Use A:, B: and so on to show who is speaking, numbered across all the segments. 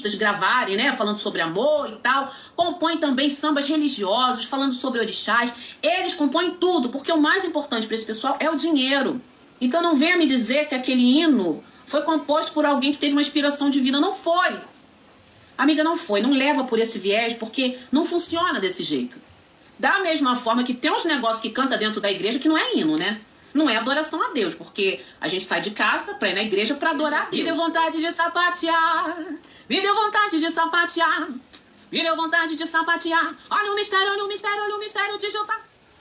A: artistas gravarem, né, falando sobre amor e tal. Compõem também sambas religiosos, falando sobre orixás. Eles compõem tudo, porque o mais importante para esse pessoal é o dinheiro. Então não venha me dizer que aquele hino foi composto por alguém que teve uma inspiração divina. Não foi. Amiga, não foi. Não leva por esse viés, porque não funciona desse jeito. Da mesma forma que tem uns negócios que canta dentro da igreja que não é hino, né? Não é adoração a Deus, porque a gente sai de casa pra ir na igreja pra adorar a Deus. Me deu vontade de sapatear, me deu vontade de sapatear, me deu vontade de sapatear. Olha o mistério, olha o mistério, olha o mistério de Jeová.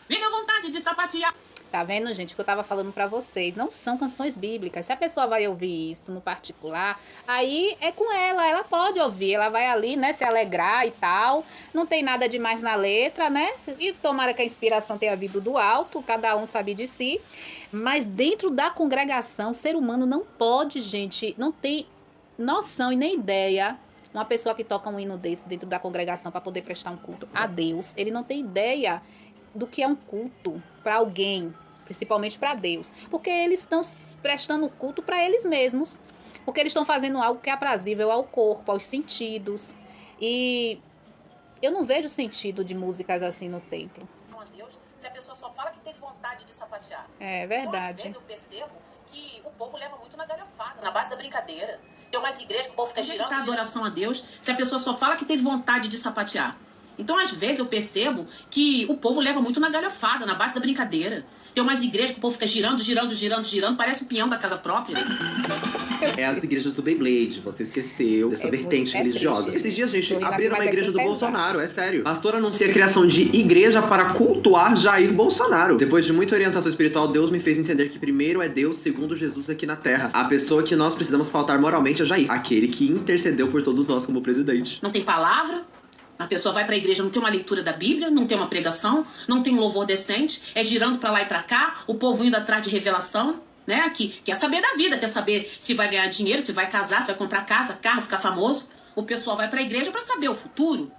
A: Me deu vontade de sapatear.
B: Tá vendo, gente, o que eu tava falando pra vocês? Não são canções bíblicas. Se a pessoa vai ouvir isso no particular, aí é com ela pode ouvir, ela vai ali, né, se alegrar e tal. Não tem nada demais na letra, né? E tomara que a inspiração tenha vindo do alto, cada um sabe de si. Mas dentro da congregação, o ser humano não pode, gente, não tem noção e nem ideia. Uma pessoa que toca um hino desse dentro da congregação para poder prestar um culto a Deus, ele não tem ideia do que é um culto para alguém, principalmente para Deus, porque eles estão prestando culto para eles mesmos, porque eles estão fazendo algo que é aprazível ao corpo, aos sentidos, e eu não vejo sentido de músicas assim no templo.
A: Deus, se a pessoa só fala que teve vontade de sapatear.
B: É verdade.
A: Então, às vezes eu percebo que o povo leva muito na galhofada, na base da brincadeira. Tem umas igrejas que o povo fica girando. Adoração a Deus, se a pessoa só fala que teve vontade de sapatear. Então, às vezes, eu percebo que o povo leva muito na galhofada, na base da brincadeira. Tem umas igrejas que o povo fica girando, parece o peão da casa própria.
C: É as igrejas do Beyblade, você esqueceu dessa vertente religiosa.
B: Triste.
C: Esses dias, gente,
B: Tô
C: abriram uma
B: aqui, mas
C: igreja do
B: pesado.
C: Bolsonaro, é sério. Pastor anuncia a criação de igreja para cultuar Jair Bolsonaro. Depois de muita orientação espiritual, Deus me fez entender que primeiro é Deus, segundo Jesus aqui na Terra. A pessoa que nós precisamos faltar moralmente é Jair, aquele que intercedeu por todos nós como presidente.
A: Não tem palavra? A pessoa vai pra igreja, não tem uma leitura da Bíblia, não tem uma pregação, não tem um louvor decente, é girando pra lá e pra cá, o povo indo atrás de revelação, né? Que quer saber da vida, quer saber se vai ganhar dinheiro, se vai casar, se vai comprar casa, carro, ficar famoso. O pessoal vai pra igreja pra saber o futuro.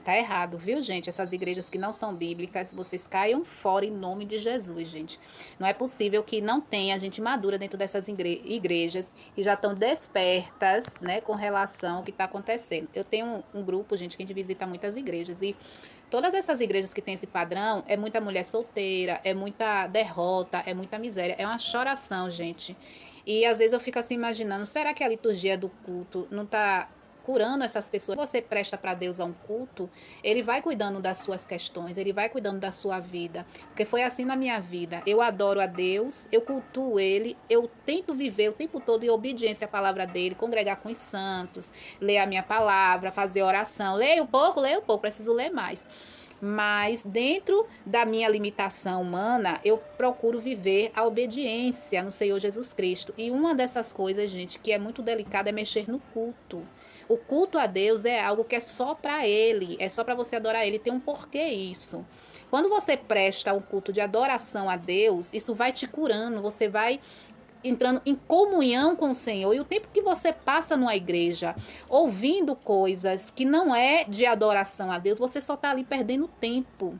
B: Tá errado, viu, gente? Essas igrejas que não são bíblicas, vocês caiam fora em nome de Jesus, gente. Não é possível que não tenha gente madura dentro dessas igrejas que já estão despertas, né, com relação ao que está acontecendo. Eu tenho um grupo, gente, que a gente visita muitas igrejas e todas essas igrejas que tem esse padrão, é muita mulher solteira, é muita derrota, é muita miséria, é uma choração, gente. E às vezes eu fico assim imaginando, será que a liturgia do culto não tá curando essas pessoas? Você presta para Deus a um culto, ele vai cuidando das suas questões, ele vai cuidando da sua vida, porque foi assim na minha vida. Eu adoro a Deus, eu cultuo ele, eu tento viver o tempo todo em obediência à palavra dele, congregar com os santos, ler a minha palavra, fazer oração. Leio pouco, preciso ler mais. Mas dentro da minha limitação humana, eu procuro viver a obediência no Senhor Jesus Cristo. E uma dessas coisas, gente, que é muito delicada é mexer no culto. O culto a Deus é algo que é só para Ele, é só para você adorar Ele. Tem um porquê isso. Quando você presta um culto de adoração a Deus, isso vai te curando, você vai entrando em comunhão com o Senhor. E o tempo que você passa numa igreja ouvindo coisas que não é de adoração a Deus, você só está ali perdendo tempo.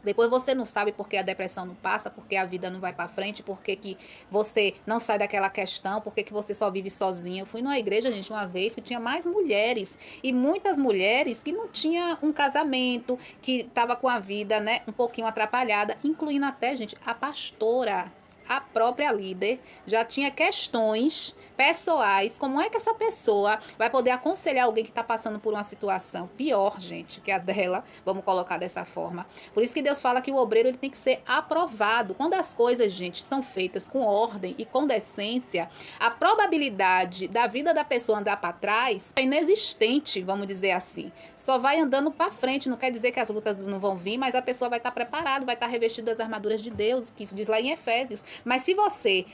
B: Depois você não sabe por que a depressão não passa, por que a vida não vai para frente, por que você não sai daquela questão, por que você só vive sozinha. Eu fui numa igreja, gente, uma vez que tinha mais mulheres, e muitas mulheres que não tinham um casamento, que estava com a vida, né, um pouquinho atrapalhada, incluindo até, gente, a pastora. A própria líder já tinha questões pessoais. Como é que essa pessoa vai poder aconselhar alguém que está passando por uma situação pior, gente, que a dela? Vamos colocar dessa forma. Por isso que Deus fala que o obreiro ele tem que ser aprovado. Quando as coisas, gente, são feitas com ordem e com decência, a probabilidade da vida da pessoa andar para trás é inexistente, vamos dizer assim. Só vai andando para frente. Não quer dizer que as lutas não vão vir, mas a pessoa vai estar preparada, vai estar revestida das armaduras de Deus, que diz lá em Efésios. Mas se você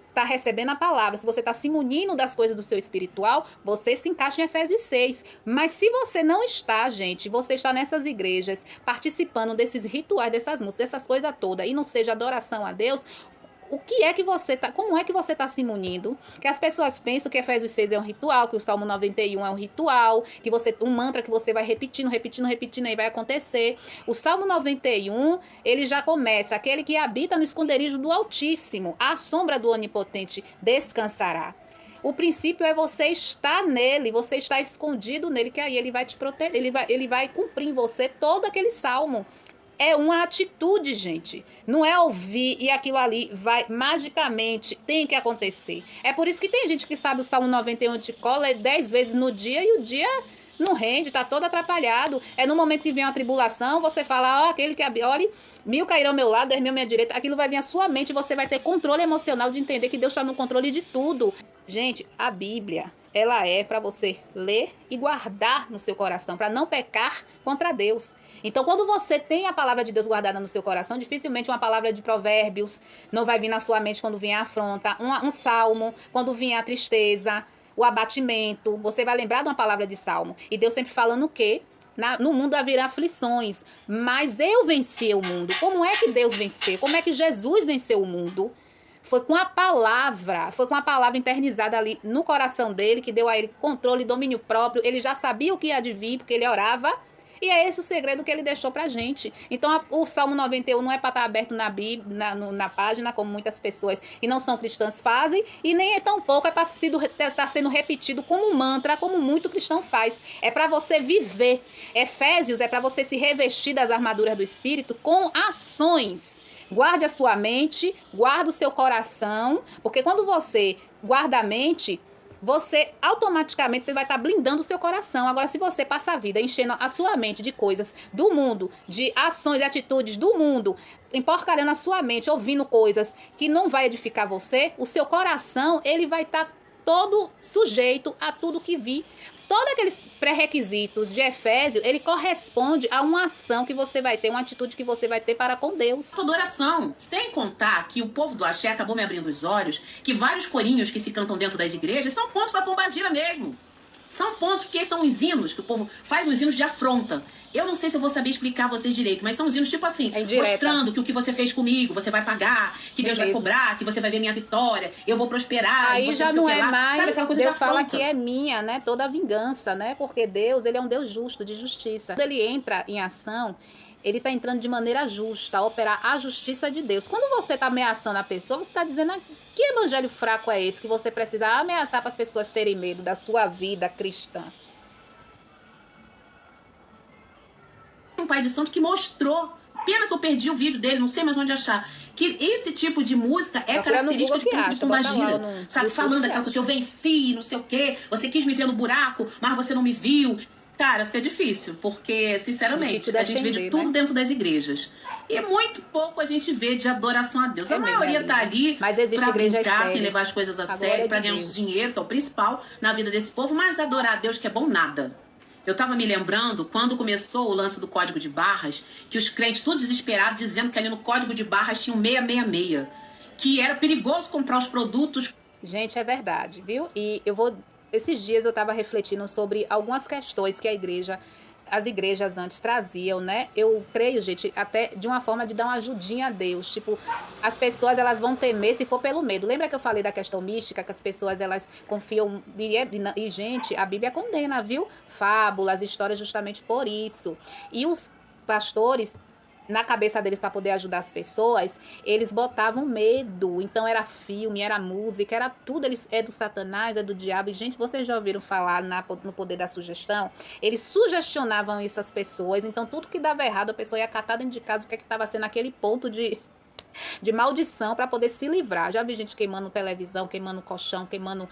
B: está recebendo a palavra, se você está se munindo das coisas do seu espiritual, você se encaixa em Efésios 6. Mas se você não está, gente, você está nessas igrejas, participando desses rituais, dessas músicas, dessas coisas todas, e não seja adoração a Deus, o que é que você tá, como é que você está se munindo? Que as pessoas pensam que Efésios 6 é um ritual, que o Salmo 91 é um ritual, que você, um mantra que você vai repetindo, aí vai acontecer. O Salmo 91, ele já começa, aquele que habita no esconderijo do Altíssimo, à sombra do Onipotente descansará. O princípio é você estar nele, você estar escondido nele, que aí ele vai te proteger, ele vai cumprir em você todo aquele salmo. É uma atitude, gente. Não é ouvir e aquilo ali vai magicamente, tem que acontecer. É por isso que tem gente que sabe o Salmo 91 de cola 10 vezes no dia e o dia não rende, tá todo atrapalhado. É no momento que vem uma tribulação, você fala, ó, aquele que olhe, 1000 cairão ao meu lado, 10 mil à minha direita. Aquilo vai vir à sua mente, você vai ter controle emocional de entender que Deus está no controle de tudo. Gente, a Bíblia, ela é para você ler e guardar no seu coração, para não pecar contra Deus. Então, quando você tem a palavra de Deus guardada no seu coração, dificilmente uma palavra de provérbios não vai vir na sua mente quando vier a afronta, um salmo, quando vier a tristeza, o abatimento. Você vai lembrar de uma palavra de salmo. E Deus sempre falando o quê? No mundo haverá aflições, mas eu venci o mundo. Como é que Deus venceu? Como é que Jesus venceu o mundo? Foi com a palavra internizada ali no coração dele, que deu a ele controle e domínio próprio. Ele já sabia o que ia de vir, porque ele orava. E é esse o segredo que ele deixou pra gente. Então, o Salmo 91 não é para estar aberto na Bíblia, na página, como muitas pessoas e não são cristãs fazem, e nem é tão pouco, é para estar sendo repetido como um mantra, como muito cristão faz. É para você viver. Efésios é para você se revestir das armaduras do Espírito com ações. Guarde a sua mente, guarde o seu coração, porque quando você guarda a mente, você automaticamente você vai estar blindando o seu coração. Agora, se você passa a vida enchendo a sua mente de coisas do mundo, de ações e atitudes do mundo, emporcalhando a sua mente, ouvindo coisas que não vai edificar você, o seu coração, ele vai estar todo sujeito a tudo que vir. Todos aqueles pré-requisitos de Efésio, ele corresponde a uma ação que você vai ter, uma atitude que você vai ter para com Deus.
A: Adoração. Sem contar que o povo do axé acabou me abrindo os olhos, que vários corinhos que se cantam dentro das igrejas são pontos para pombagira mesmo. São pontos, porque são os hinos que o povo faz, os hinos de afronta. Eu não sei se eu vou saber explicar a vocês direito, mas são os hinos tipo assim, mostrando que o que você fez comigo, você vai pagar, que Deus vai cobrar, que você vai ver minha vitória, eu vou prosperar.
B: Aí já não é mais, sabe, aquela coisa Deus fala que é minha, né? Toda a vingança, né? Porque Deus, ele é um Deus justo, de justiça. Quando ele entra em ação, ele está entrando de maneira justa, a operar a justiça de Deus. Quando você está ameaçando a pessoa, você está dizendo, que evangelho fraco é esse que você precisa ameaçar para as pessoas terem medo da sua vida cristã?
A: Um pai de santo que mostrou, pena que eu perdi o vídeo dele, não sei mais onde achar, que esse tipo de música é característica de ponto de pombagira, sabe, falando aquela coisa que eu venci, não sei o quê, você quis me ver no buraco, mas você não me viu. Cara, fica difícil, porque, sinceramente, a gente vê de tudo, né, dentro das igrejas. E muito pouco a gente vê de adoração a Deus. A maioria tá ali pra brincar, sem levar as coisas a sério, pra ganhar uns dinheiro, que é o principal na vida desse povo, mas adorar a Deus, que é bom, nada. Eu tava me lembrando, quando começou o lance do código de barras, que os crentes, tudo desesperados, dizendo que ali no código de barras tinha um 666, que era perigoso comprar os produtos.
B: Gente, é verdade, viu? E esses dias eu estava refletindo sobre algumas questões que as igrejas antes traziam, né? Eu creio, gente, até de uma forma de dar uma ajudinha a Deus. Tipo, as pessoas, elas vão temer se for pelo medo. Lembra que eu falei da questão mística, que as pessoas, elas confiam... E gente, a Bíblia condena, viu? Fábulas, histórias justamente por isso. E os pastores, na cabeça deles, para poder ajudar as pessoas, eles botavam medo. Então era filme, era música, era tudo. É do Satanás, é do diabo. E, gente, vocês já ouviram falar no poder da sugestão? Eles sugestionavam isso às pessoas. Então tudo que dava errado, a pessoa ia catar dentro de casa o que estava sendo aquele ponto de maldição para poder se livrar. Já vi gente queimando televisão, queimando colchão, queimando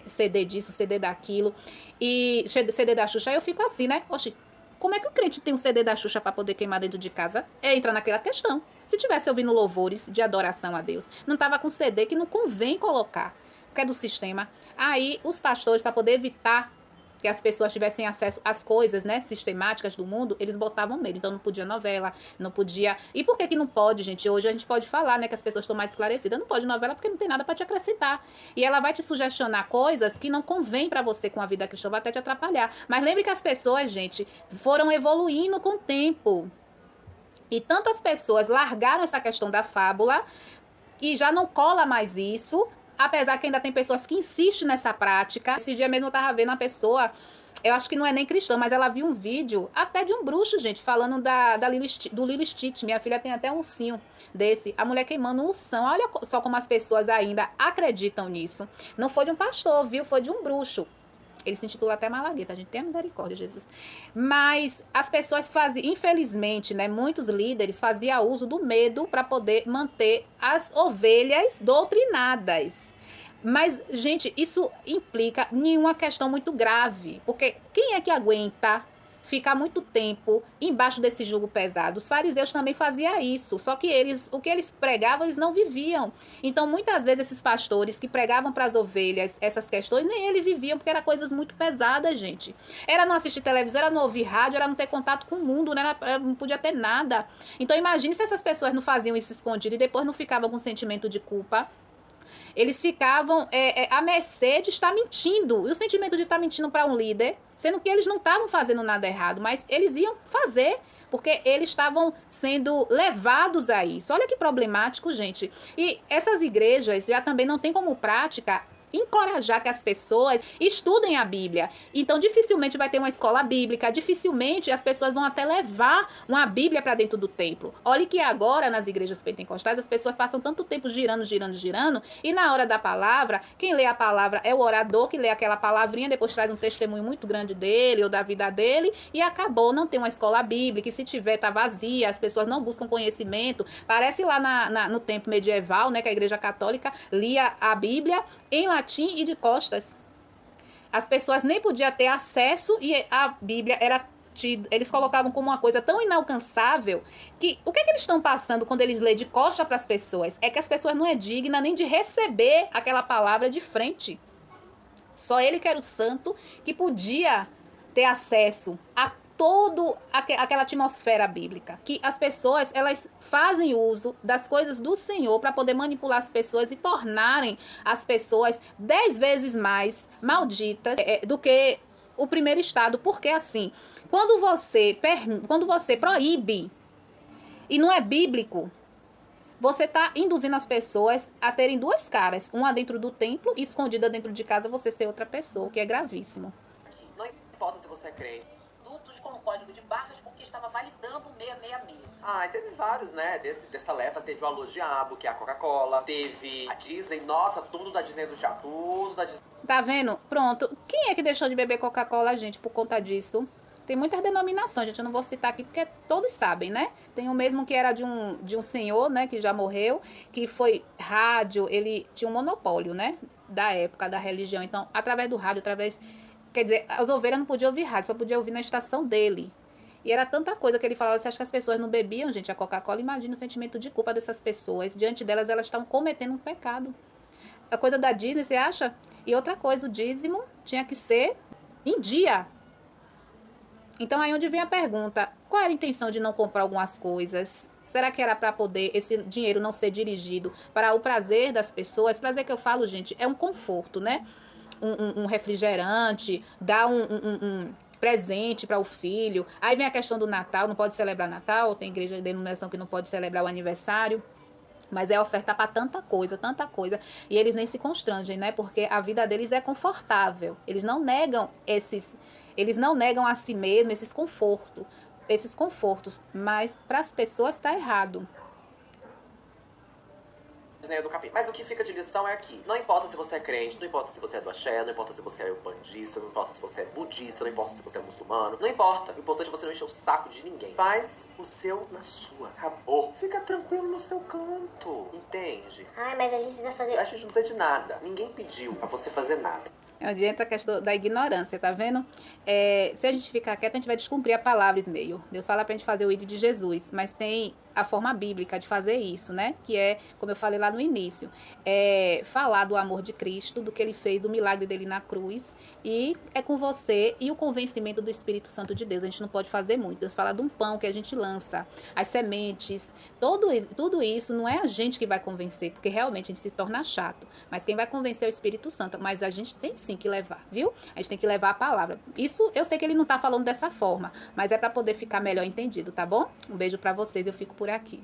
B: CD disso, CD daquilo. E CD da Xuxa. Aí eu fico assim, né? Oxi, como é que o crente tem um CD da Xuxa para poder queimar dentro de casa? Entra naquela questão. Se tivesse ouvindo louvores de adoração a Deus, não estava com CD que não convém colocar, que é do sistema. Aí os pastores, para poder evitar que as pessoas tivessem acesso às coisas, né, sistemáticas do mundo, eles botavam medo. Então não podia novela, não podia... E por que não pode, gente? Hoje a gente pode falar, né, que as pessoas estão mais esclarecidas. Não pode novela porque não tem nada para te acrescentar. E ela vai te sugestionar coisas que não convém para você com a vida cristã, vai até te atrapalhar. Mas lembre que as pessoas, gente, foram evoluindo com o tempo. E tantas pessoas largaram essa questão da fábula e já não cola mais isso. Apesar que ainda tem pessoas que insistem nessa prática. Esse dia mesmo eu tava vendo uma pessoa eu acho que não é nem cristã, mas ela viu um vídeo até de um bruxo, gente, falando do Lilo Stitch. Minha filha tem até um ursinho desse. A mulher queimando um ursão. Olha só como as pessoas ainda acreditam nisso. Não foi de um pastor, viu? Foi de um bruxo. Ele se intitula até Malagueta, a gente tem a misericórdia, Jesus. Mas as pessoas faziam, infelizmente, né, muitos líderes faziam uso do medo para poder manter as ovelhas doutrinadas. Mas, gente, isso implica em uma questão muito grave, porque quem é que aguenta ficar muito tempo embaixo desse jugo pesado? Os fariseus também faziam isso, só que o que eles pregavam, eles não viviam. Então, muitas vezes, esses pastores que pregavam para as ovelhas essas questões, nem eles viviam, porque eram coisas muito pesadas, gente. Era não assistir televisão, era não ouvir rádio, era não ter contato com o mundo, né? Não podia ter nada. Então, imagine se essas pessoas não faziam isso escondido e depois não ficavam com sentimento de culpa. Eles ficavam à mercê de estar mentindo. E o sentimento de estar mentindo para um líder, sendo que eles não estavam fazendo nada errado, mas eles iam fazer, porque eles estavam sendo levados a isso. Olha que problemático, gente. E essas igrejas já também não têm como prática encorajar que as pessoas estudem a Bíblia. Então, dificilmente vai ter uma escola bíblica, dificilmente as pessoas vão até levar uma Bíblia para dentro do templo. Olha que agora, nas igrejas pentecostais, as pessoas passam tanto tempo girando, e na hora da palavra, quem lê a palavra é o orador, que lê aquela palavrinha, depois traz um testemunho muito grande dele, ou da vida dele, e acabou. Não tem uma escola bíblica, e se tiver, tá vazia, as pessoas não buscam conhecimento. Parece lá no tempo medieval, né, que a igreja católica lia a Bíblia em latim e de costas. As pessoas nem podiam ter acesso e a Bíblia era tida, eles colocavam como uma coisa tão inalcançável que o que eles estão passando quando eles lêem de costa para as pessoas? É que as pessoas não é digna nem de receber aquela palavra de frente. Só ele que era o santo que podia ter acesso a toda aquela atmosfera bíblica, que as pessoas, elas fazem uso das coisas do Senhor para poder manipular as pessoas e tornarem as pessoas 10 vezes mais malditas do que o primeiro estado. Porque assim, quando você proíbe e não é bíblico, você está induzindo as pessoas a terem duas caras, uma dentro do templo e escondida dentro de casa você ser outra pessoa, o que é gravíssimo.
C: Não importa se você é crente.
A: Como código de barras porque estava validando o 666.
C: Ah, e teve vários, né? Dessa leva teve o Alô Diabo, que é a Coca-Cola. Teve a Disney. Nossa, tudo da Disney do Diabo. Tudo da Disney.
B: Tá vendo? Pronto. Quem é que deixou de beber Coca-Cola, gente, por conta disso? Tem muitas denominações, gente. Eu não vou citar aqui porque todos sabem, né? Tem o mesmo que era de um senhor, né? Que já morreu. Que foi rádio. Ele tinha um monopólio, né? Da época, da religião. Então, através do rádio, Quer dizer, as ovelhas não podiam ouvir rádio, só podia ouvir na estação dele. E era tanta coisa que ele falava, você acha que as pessoas não bebiam, gente, a Coca-Cola? Imagina o sentimento de culpa dessas pessoas. Diante delas, elas estavam cometendo um pecado. A coisa da Disney, você acha? E outra coisa, o dízimo tinha que ser em dia. Então, aí onde vem a pergunta, qual era a intenção de não comprar algumas coisas? Será que era para poder esse dinheiro não ser dirigido para o prazer das pessoas? Prazer que eu falo, gente, é um conforto, né? Um refrigerante, dar um presente para o filho. Aí vem a questão do Natal, não pode celebrar Natal, tem igreja de denominação que não pode celebrar o aniversário. Mas é oferta para tanta coisa. E eles nem se constrangem, né? Porque a vida deles é confortável. Eles não negam a si mesmos esses confortos. Mas para as pessoas está errado.
C: Do capim. Mas o que fica de lição é aqui. Não importa se você é crente, não importa se você é do axé, não importa se você é bandista, não importa se você é budista, não importa se você é muçulmano, não importa. O importante é você não encher o saco de ninguém. Faz o seu na sua. Acabou. Fica tranquilo no seu canto. Entende?
D: Ai, mas a gente precisa fazer...
C: A gente não precisa de nada. Ninguém pediu pra você fazer nada.
B: É onde entra a questão da ignorância, tá vendo? Se a gente ficar quieto, a gente vai descumprir a palavra, Ismael. Deus fala pra gente fazer o ID de Jesus, mas tem a forma bíblica de fazer isso, né? Que é, como eu falei lá no início, falar do amor de Cristo, do que ele fez, do milagre dele na cruz, e é com você e o convencimento do Espírito Santo de Deus. A gente não pode fazer muito. Deus fala de um pão que a gente lança, as sementes, tudo isso não é a gente que vai convencer, porque realmente a gente se torna chato, mas quem vai convencer é o Espírito Santo. Mas a gente tem sim que levar, viu? A gente tem que levar a palavra. Isso eu sei que ele não tá falando dessa forma, mas é para poder ficar melhor entendido, tá bom? Um beijo para vocês, eu fico por aqui.